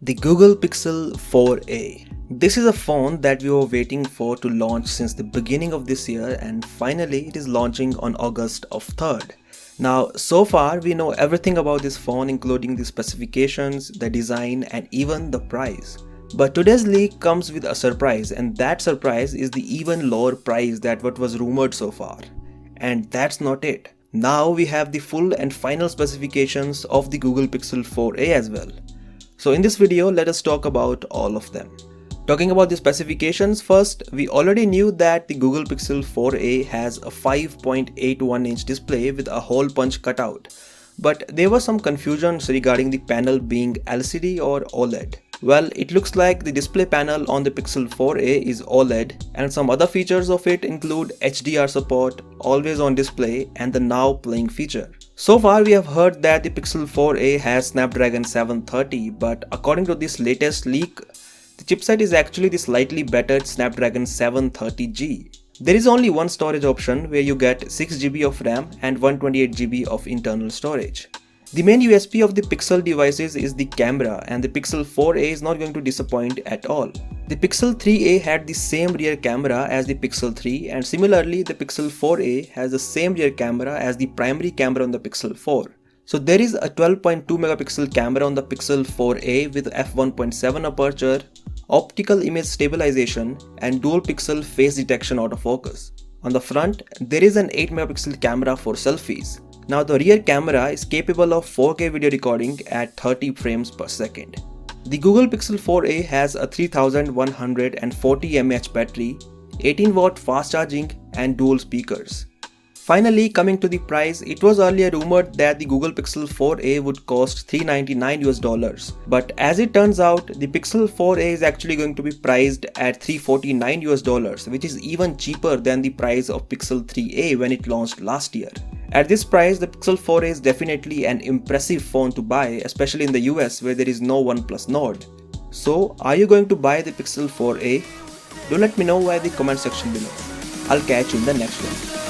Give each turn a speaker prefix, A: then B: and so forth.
A: The Google Pixel 4a. This is a phone that we were waiting for to launch since the beginning of this year, and finally it is launching on August 3rd. Now, so far we know everything about this phone, including the specifications, the design, and even the price. But today's leak comes with a surprise, and that surprise is the even lower price than what was rumored so far. And that's not it. Now we have the full and final specifications of the Google Pixel 4a as well. So in this video, let us talk about all of them. Talking about the specifications first, we already knew that the Google Pixel 4a has a 5.81-inch display with a hole punch cutout. But there was some confusions regarding the panel being LCD or OLED. Well, it looks like the display panel on the Pixel 4a is OLED, and some other features of it include HDR support, always on display, and the now playing feature. So far we have heard that the Pixel 4a has Snapdragon 730, but according to this latest leak, the chipset is actually the slightly bettered Snapdragon 730G. There is only one storage option where you get 6GB of RAM and 128GB of internal storage. The main USP of the Pixel devices is the camera, and the Pixel 4a is not going to disappoint at all. The Pixel 3a had the same rear camera as the Pixel 3, and similarly the Pixel 4a has the same rear camera as the primary camera on the Pixel 4. So there is a 12.2 megapixel camera on the Pixel 4a with f1.7 aperture, optical image stabilization, and dual pixel face detection autofocus. On the front, there is an 8 megapixel camera for selfies. Now the rear camera is capable of 4K video recording at 30 frames per second. The Google Pixel 4a has a 3140 mAh battery, 18 watt fast charging, and dual speakers. Finally, coming to the price, it was earlier rumored that the Google Pixel 4a would cost $399, but as it turns out, the Pixel 4a is actually going to be priced at $349, which is even cheaper than the price of Pixel 3a when it launched last year. At this price, the Pixel 4a is definitely an impressive phone to buy, especially in the US where there is no OnePlus Nord. So, are you going to buy the Pixel 4a? Do let me know in the comment section below. I'll catch you in the next one.